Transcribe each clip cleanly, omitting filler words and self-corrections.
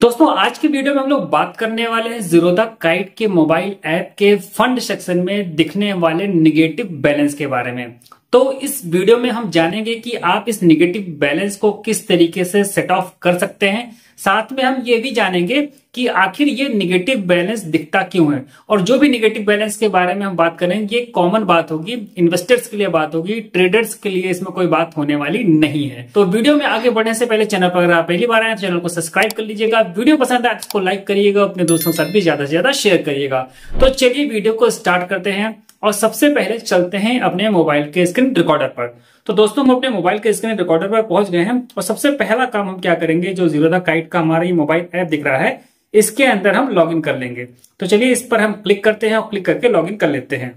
दोस्तों आज की वीडियो में हम लोग बात करने वाले हैं ज़ीरोधा काइट के मोबाइल ऐप के फंड सेक्शन में दिखने वाले निगेटिव बैलेंस के बारे में। तो इस वीडियो में हम जानेंगे कि आप इस निगेटिव बैलेंस को किस तरीके से सेट ऑफ कर सकते हैं। साथ में हम ये भी जानेंगे कि आखिर ये निगेटिव बैलेंस दिखता क्यों है, और जो भी निगेटिव बैलेंस के बारे में हम बात करेंगे ये कॉमन बात होगी, इन्वेस्टर्स के लिए बात होगी, ट्रेडर्स के लिए इसमें कोई बात होने वाली नहीं है। तो वीडियो में आगे बढ़ने से पहले चैनल पर अगर आप पहली बार आए तो चैनल को सब्सक्राइब कर लीजिएगा। वीडियो पसंद आए तो इसको लाइक करिएगा, अपने दोस्तों के साथ भी ज्यादा से ज्यादा शेयर करिएगा। तो चलिए वीडियो को स्टार्ट करते हैं और सबसे पहले चलते हैं अपने मोबाइल के स्क्रीन रिकॉर्डर पर। तो दोस्तों हम अपने मोबाइल के स्क्रीन रिकॉर्डर पर पहुंच गए हैं और सबसे पहला काम हम क्या करेंगे, जो ज़ीरोधा काइट का हमारा ये मोबाइल ऐप दिख रहा है इसके अंदर हम लॉगिन कर लेंगे। तो चलिए इस पर हम क्लिक करते हैं और क्लिक करके लॉगिन कर लेते हैं।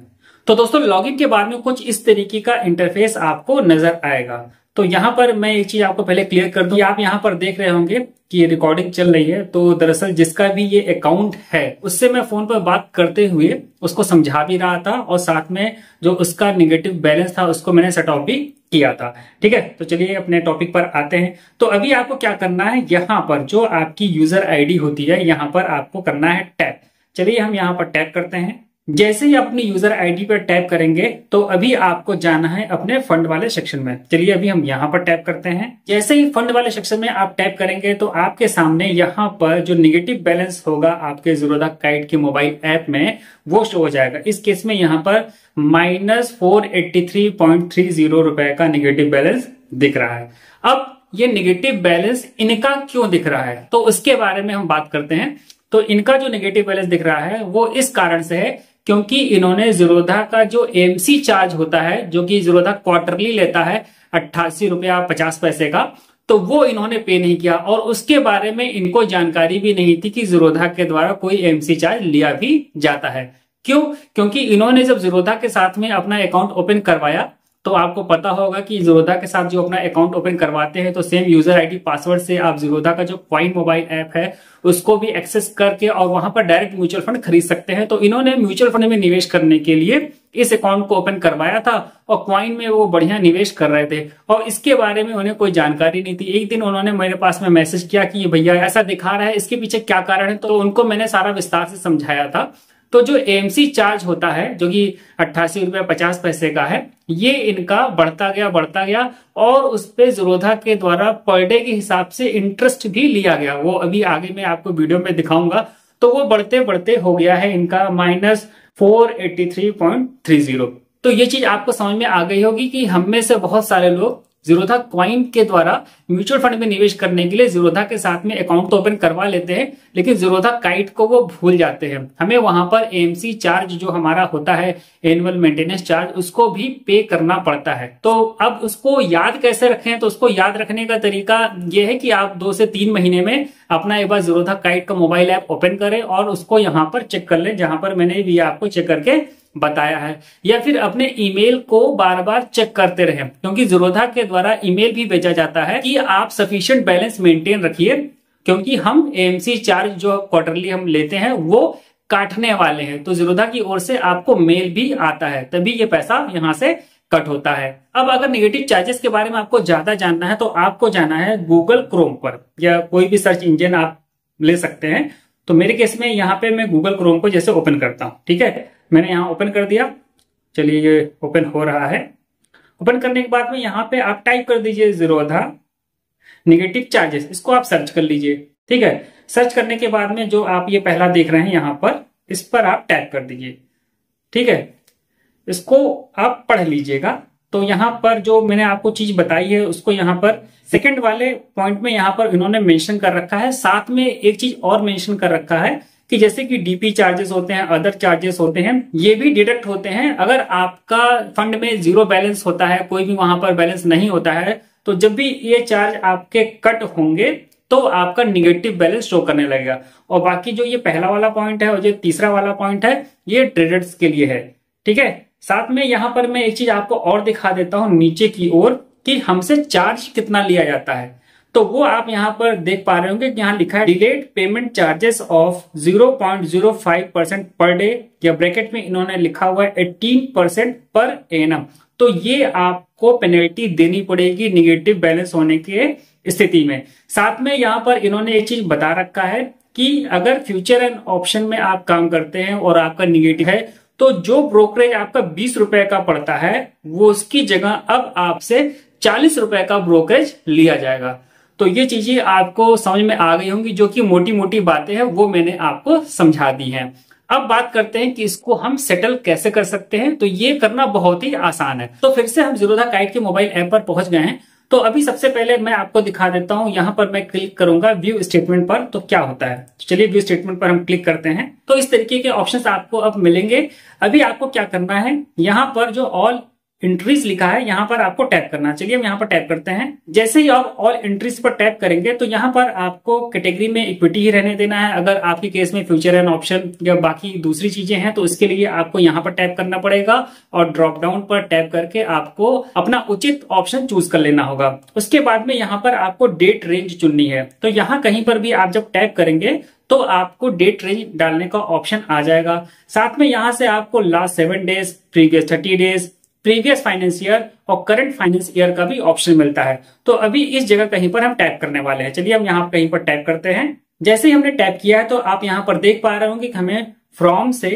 तो दोस्तों लॉगिन के बाद में कुछ इस तरीके का इंटरफेस आपको नजर आएगा। तो यहाँ पर मैं एक चीज आपको पहले क्लियर कर दूं, आप यहाँ पर देख रहे होंगे कि ये रिकॉर्डिंग चल रही है। तो दरअसल जिसका भी ये अकाउंट है उससे मैं फोन पर बात करते हुए उसको समझा भी रहा था और साथ में जो उसका निगेटिव बैलेंस था उसको मैंने सेट ऑफ भी किया था। ठीक है, तो चलिए अपने टॉपिक पर आते हैं। तो अभी आपको क्या करना है, यहाँ पर जो आपकी यूजर आईडी होती है यहाँ पर आपको करना है टैप। चलिए हम यहाँ पर टैप करते हैं। जैसे ही अपनी यूजर आईडी पर टैप करेंगे तो अभी आपको जाना है अपने फंड वाले सेक्शन में। चलिए अभी हम यहाँ पर टैप करते हैं। जैसे ही फंड वाले सेक्शन में आप टैप करेंगे तो आपके सामने यहाँ पर जो निगेटिव बैलेंस होगा आपके ज़ीरोधा काइट के मोबाइल ऐप में वो शो हो जाएगा। इस केस में यहाँ पर -483.30 रुपए का निगेटिव बैलेंस दिख रहा है। अब ये निगेटिव बैलेंस इनका क्यों दिख रहा है तो उसके बारे में हम बात करते हैं। तो इनका जो निगेटिव बैलेंस दिख रहा है वो इस कारण से है क्योंकि इन्होंने ज़ीरोधा का जो एमसी चार्ज होता है, जो कि ज़ीरोधा क्वार्टरली लेता है 88 रुपया 50 पैसे का, तो वो इन्होंने पे नहीं किया और उसके बारे में इनको जानकारी भी नहीं थी कि ज़ीरोधा के द्वारा कोई एमसी चार्ज लिया भी जाता है। क्यों? क्योंकि इन्होंने जब ज़ीरोधा के साथ में अपना अकाउंट ओपन करवाया तो आपको पता होगा कि ज़ीरोधा के साथ जो अपना अकाउंट ओपन करवाते हैं तो सेम यूजर आईडी पासवर्ड से आप ज़ीरोधा का जो क्वाइन मोबाइल ऐप है उसको भी एक्सेस करके और वहां पर डायरेक्ट म्यूचुअल फंड खरीद सकते हैं। तो इन्होंने म्यूचुअल फंड में निवेश करने के लिए इस अकाउंट को ओपन करवाया था और क्वाइन में वो बढ़िया निवेश कर रहे थे और इसके बारे में उन्हें कोई जानकारी नहीं थी। एक दिन उन्होंने मेरे पास में मैसेज किया कि भैया ऐसा दिखा रहा है, इसके पीछे क्या कारण है। तो उनको मैंने सारा विस्तार से समझाया था। तो जो एमसी चार्ज होता है जो कि 88 रुपया 50 पैसे का है, ये इनका बढ़ता गया और उस पे ज़ीरोधा के द्वारा पर डे के हिसाब से इंटरेस्ट भी लिया गया। वो अभी आगे मैं आपको वीडियो में दिखाऊंगा। तो वो बढ़ते बढ़ते हो गया है इनका -483.30। तो ये चीज आपको समझ में आ गई होगी कि हम में से बहुत सारे लोग ज़ीरोधा क्वाइन के द्वारा म्यूचुअल फंड में निवेश करने के लिए ज़ीरोधा के साथ में अकाउंट तो ओपन करवा लेते हैं, लेकिन ज़ीरोधा काइट को वो भूल जाते हैं। हमें वहां पर एमसी चार्ज जो हमारा होता है, एनुअल मेंटेनेंस चार्ज, उसको भी पे करना पड़ता है। तो अब उसको याद कैसे रखें, तो उसको याद रखने का तरीका ये है कि आप 2 से 3 महीने में अपना एक बार ज़ीरोधा काइट का मोबाइल ऐप ओपन करें और उसको यहाँ पर चेक कर लें, जहां पर मैंने भी आपको चेक करके बताया है, या फिर अपने ईमेल को बार बार चेक करते रहें, क्योंकि ज़ीरोधा के द्वारा ईमेल भी भेजा जाता है कि आप सफिशिएंट बैलेंस मेंटेन रखिए, क्योंकि हम एमसी चार्ज जो क्वार्टरली हम लेते हैं वो काटने वाले हैं। तो ज़ीरोधा की ओर से आपको मेल भी आता है, तभी ये पैसा यहां से कट होता है। अब अगर नेगेटिव चार्जेस के बारे में आपको ज्यादा जानना है तो आपको जाना है गूगल क्रोम पर, या कोई भी सर्च इंजन आप ले सकते हैं। तो मेरे केस में यहाँ पे मैं गूगल क्रोम को जैसे ओपन करता हूं, ठीक है, मैंने यहाँ ओपन कर दिया। चलिए ये ओपन हो रहा है। ओपन करने के बाद में यहाँ पे आप टाइप कर दीजिए ज़ीरोधा निगेटिव चार्जेस, इसको आप सर्च कर लीजिए। ठीक है, सर्च करने के बाद में जो आप ये पहला देख रहे हैं यहाँ पर, इस पर आप टैप कर दीजिए। ठीक है, इसको आप पढ़ लीजिएगा। तो यहाँ पर जो मैंने आपको चीज बताई है उसको यहाँ पर सेकंड वाले पॉइंट में यहाँ पर इन्होंने मेंशन कर रखा है। साथ में एक चीज और मेंशन कर रखा है कि जैसे कि डीपी चार्जेस होते हैं, अदर चार्जेस होते हैं, ये भी डिडक्ट होते हैं अगर आपका फंड में जीरो बैलेंस होता है, कोई भी वहां पर बैलेंस नहीं होता है। तो जब भी ये चार्ज आपके कट होंगे तो आपका निगेटिव बैलेंस शो करने लगेगा। और बाकी जो ये पहला वाला पॉइंट है और जो तीसरा वाला पॉइंट है ये ट्रेडर्स के लिए है। ठीक है, साथ में यहां पर मैं एक चीज आपको और दिखा देता हूं नीचे की ओर कि हमसे चार्ज कितना लिया जाता है। तो वो आप यहां पर देख पा रहे होंगे कि यहां लिखा है delayed payment charges of 0.05% per day, या ब्रैकेट में इन्होंने लिखा हुआ है 18% पर एनम। तो ये आपको पेनल्टी देनी पड़ेगी निगेटिव बैलेंस होने के स्थिति में। साथ में यहाँ पर इन्होंने एक चीज बता रखा है कि अगर फ्यूचर एंड ऑप्शन में आप काम करते हैं और आपका निगेटिव है, तो जो ब्रोकरेज आपका 20 रुपए का पड़ता है वो उसकी जगह अब आपसे 40 रुपए का ब्रोकरेज लिया जाएगा। तो ये चीजें आपको समझ में आ गई होंगी, जो कि मोटी मोटी बातें हैं वो मैंने आपको समझा दी हैं। अब बात करते हैं कि इसको हम सेटल कैसे कर सकते हैं। तो ये करना बहुत ही आसान है। तो फिर से हम ज़ीरोधा काइट के मोबाइल ऐप पर पहुंच गए हैं। तो अभी सबसे पहले मैं आपको दिखा देता हूं, यहां पर मैं क्लिक करूंगा व्यू स्टेटमेंट पर, तो क्या होता है। तो चलिए व्यू स्टेटमेंट पर हम क्लिक करते हैं। तो इस तरीके के ऑप्शंस आपको अब मिलेंगे। अभी आपको क्या करना है, यहां पर जो ऑल एंट्रीज लिखा है यहां पर आपको टैप करना। चलिए हम यहां पर टैप करते हैं। जैसे ही आप ऑल एंट्रीज पर टैप करेंगे तो यहां पर आपको कैटेगरी में इक्विटी ही रहने देना है। अगर आपके केस में फ्यूचर एंड ऑप्शन या बाकी दूसरी चीजें हैं तो इसके लिए आपको यहां पर टैप करना पड़ेगा और ड्रॉप डाउन पर टैप करके आपको अपना उचित ऑप्शन चूज कर लेना होगा। उसके बाद में यहां पर आपको डेट रेंज चुननी है। तो यहां कहीं पर भी आप जब टैप करेंगे तो आपको डेट रेंज डालने का ऑप्शन आ जाएगा। साथ में यहां से आपको last 7 days, previous 30 days, previous finance year और करंट फाइनेंस ईयर का भी ऑप्शन मिलता है। तो अभी इस जगह कहीं पर हम टैप करने वाले हैं। चलिए हम यहाँ कहीं पर टैप करते हैं। जैसे ही हमने टैप किया है तो आप यहाँ पर देख पा रहे होंगे कि हमें फ्रॉम से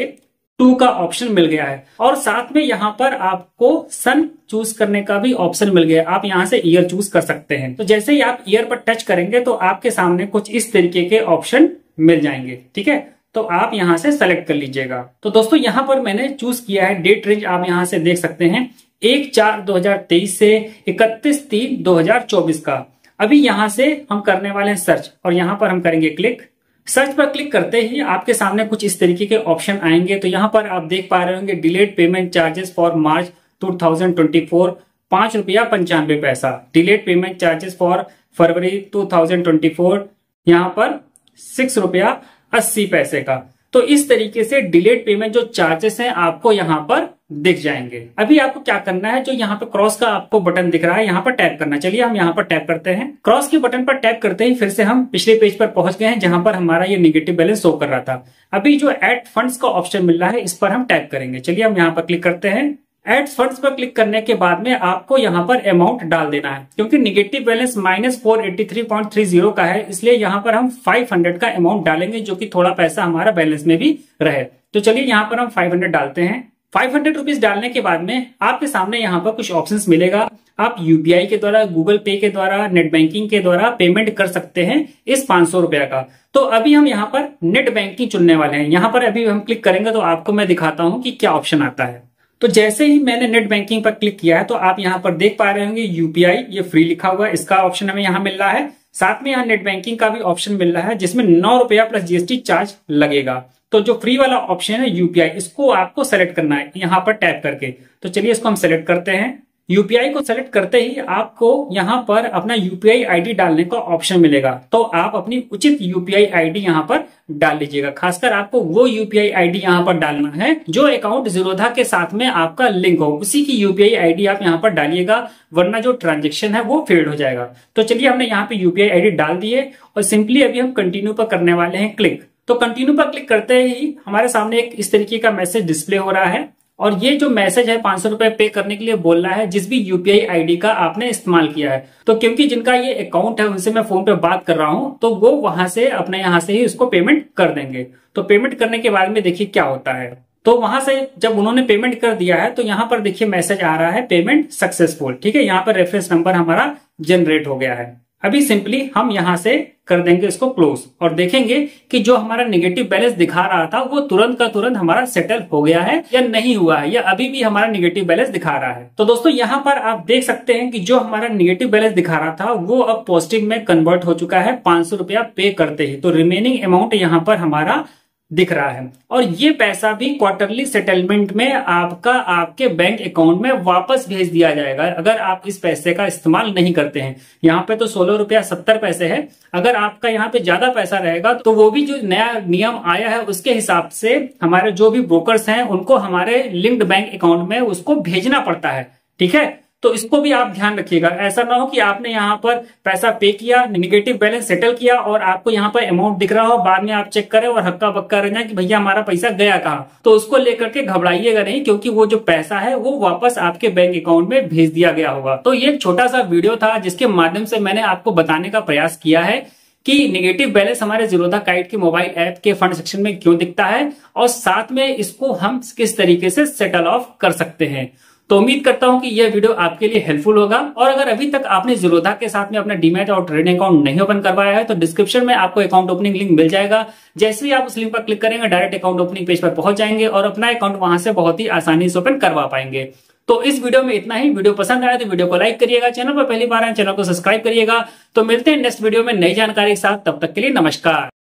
टू का ऑप्शन मिल गया है और साथ में यहाँ पर आपको सन चूज करने का भी ऑप्शन मिल गया है। आप यहाँ से ईयर चूज कर सकते हैं। तो जैसे ही आप ईयर पर टच करेंगे तो आपके सामने कुछ इस तरीके के ऑप्शन मिल जाएंगे। ठीक है, तो आप यहां से सेलेक्ट कर लीजिएगा। तो दोस्तों यहां पर मैंने चूज किया है डेट रेंज, आप यहां से देख सकते हैं 1/4/2023 से 31/3/2024 का। अभी यहां से हम करने वाले हैं सर्च और यहां पर हम करेंगे क्लिक। सर्च पर क्लिक करते ही आपके सामने कुछ इस तरीके के ऑप्शन आएंगे। तो यहां पर आप देख पा रहे होंगे delayed payment charges for March 2024 ₹5.95। Delayed payment charges for फरवरी 2024 यहां पर ₹6.80 का। तो इस तरीके से डिलेड पेमेंट जो चार्जेस हैं आपको यहां पर दिख जाएंगे। अभी आपको क्या करना है, जो यहाँ पे क्रॉस का आपको बटन दिख रहा है यहाँ पर टैप करना। चलिए हम यहाँ पर टैप करते हैं। क्रॉस के बटन पर टैप करते ही फिर से हम पिछले पेज पर पहुंच गए हैं जहां पर हमारा ये निगेटिव बैलेंस शो कर रहा था। अभी जो ऐड फंड्स का ऑप्शन मिल रहा है इस पर हम टैप करेंगे। चलिए हम यहाँ पर क्लिक करते हैं। एड फंड्स पर क्लिक करने के बाद में आपको यहाँ पर अमाउंट डाल देना है। क्योंकि निगेटिव बैलेंस -483.30 का है, इसलिए यहाँ पर हम 500 का अमाउंट डालेंगे, जो कि थोड़ा पैसा हमारा बैलेंस में भी रहे। तो चलिए यहाँ पर हम 500 डालते हैं। 500 रुपीज डालने के बाद में आपके सामने यहाँ पर कुछ ऑप्शंस मिलेगा। आप यूपीआई के द्वारा, गूगल पे के द्वारा, नेट बैंकिंग के द्वारा पेमेंट कर सकते हैं इस 500 रुपया का। तो अभी हम यहाँ पर नेट बैंकिंग चुनने वाले हैं। यहाँ पर अभी हम क्लिक करेंगे तो आपको मैं दिखाता हूँ कि क्या ऑप्शन आता है। तो जैसे ही मैंने नेट बैंकिंग पर क्लिक किया है तो आप यहाँ पर देख पा रहे होंगे यूपीआई, ये फ्री लिखा हुआ है, इसका ऑप्शन हमें यहाँ मिल रहा है। साथ में यहाँ नेट बैंकिंग का भी ऑप्शन मिल रहा है जिसमें ₹9 प्लस जीएसटी चार्ज लगेगा। तो जो फ्री वाला ऑप्शन है यूपीआई, इसको आपको सेलेक्ट करना है यहाँ पर टैप करके। तो चलिए इसको हम सेलेक्ट करते हैं। यूपीआई को सेलेक्ट करते ही आपको यहाँ पर अपना यूपीआई आईडी डालने का ऑप्शन मिलेगा। तो आप अपनी उचित यूपीआई आईडी यहाँ पर डाल लीजिएगा। खासकर आपको वो यूपीआई आईडी यहाँ पर डालना है जो अकाउंट ज़ीरोधा के साथ में आपका लिंक हो, उसी की यूपीआई आईडी आप यहाँ पर डालिएगा, वरना जो ट्रांजेक्शन है वो फेल्ड हो जाएगा। तो चलिए हमने यहाँ पे यूपीआई आईडी डाल दी है और सिंपली अभी हम कंटिन्यू पर करने वाले हैं क्लिक। तो कंटिन्यू पर क्लिक करते ही हमारे सामने एक इस तरीके का मैसेज डिस्प्ले हो रहा है और ये जो मैसेज है 500 रुपए पे करने के लिए बोल रहा है जिस भी यूपीआई आईडी का आपने इस्तेमाल किया है। तो क्योंकि जिनका ये अकाउंट है उनसे मैं फोन पे बात कर रहा हूं तो वो वहां से अपने यहां से ही उसको पेमेंट कर देंगे। तो पेमेंट करने के बाद में देखिए क्या होता है। तो वहां से जब उन्होंने पेमेंट कर दिया है तो यहाँ पर देखिए मैसेज आ रहा है पेमेंट सक्सेसफुल। ठीक है, यहाँ पर रेफरेंस नंबर हमारा जनरेट हो गया है। अभी सिंपली हम यहां से कर देंगे इसको क्लोज और देखेंगे कि जो हमारा निगेटिव बैलेंस दिखा रहा था वो तुरंत का तुरंत हमारा सेटल हो गया है या नहीं हुआ है, या अभी भी हमारा निगेटिव बैलेंस दिखा रहा है। तो दोस्तों यहाँ पर आप देख सकते हैं कि जो हमारा निगेटिव बैलेंस दिखा रहा था वो अब पॉजिटिव में कन्वर्ट हो चुका है 500 रुपया पे करते ही। तो रिमेनिंग अमाउंट यहाँ पर हमारा दिख रहा है और ये पैसा भी क्वार्टरली सेटलमेंट में आपका आपके बैंक अकाउंट में वापस भेज दिया जाएगा अगर आप इस पैसे का इस्तेमाल नहीं करते हैं। यहाँ पे तो ₹16.70 है। अगर आपका यहाँ पे ज्यादा पैसा रहेगा तो वो भी जो नया नियम आया है उसके हिसाब से हमारे जो भी ब्रोकर्स हैं उनको हमारे लिंक्ड बैंक अकाउंट में उसको भेजना पड़ता है। ठीक है, तो इसको भी आप ध्यान रखिएगा। ऐसा ना हो कि आपने यहाँ पर पैसा पे किया, निगेटिव बैलेंस सेटल किया और आपको यहाँ पर अमाउंट दिख रहा हो, बाद में आप चेक करें और हक्का बक्का रह जाए कि भैया हमारा पैसा गया कहाँ। तो उसको लेकर के घबराइएगा नहीं, क्योंकि वो जो पैसा है वो वापस आपके बैंक अकाउंट में भेज दिया गया होगा। तो ये एक छोटा सा वीडियो था जिसके माध्यम से मैंने आपको बताने का प्रयास किया है कि निगेटिव बैलेंस हमारे ज़ीरोधा काइट के मोबाइल ऐप के फंड सेक्शन में क्यों दिखता है और साथ में इसको हम किस तरीके से सेटल ऑफ कर सकते हैं। तो उम्मीद करता हूं कि यह वीडियो आपके लिए हेल्पफुल होगा। और अगर अभी तक आपने ज़ीरोधा के साथ में अपना डीमैट और ट्रेडिंग अकाउंट नहीं ओपन करवाया है तो डिस्क्रिप्शन में आपको अकाउंट ओपनिंग लिंक मिल जाएगा। जैसे ही आप उस लिंक पर क्लिक करेंगे डायरेक्ट अकाउंट ओपनिंग पेज पर पहुंच जाएंगे और अपना अकाउंट वहां से बहुत ही आसानी से ओपन करवा पाएंगे। तो इस वीडियो में इतना ही। वीडियो पसंद आया तो वीडियो को लाइक करिएगा, चैनल पर पहली बार आए चैनल को सब्सक्राइब करिएगा। तो मिलते हैं नेक्स्ट वीडियो में नई जानकारी के साथ, तब तक के लिए नमस्कार।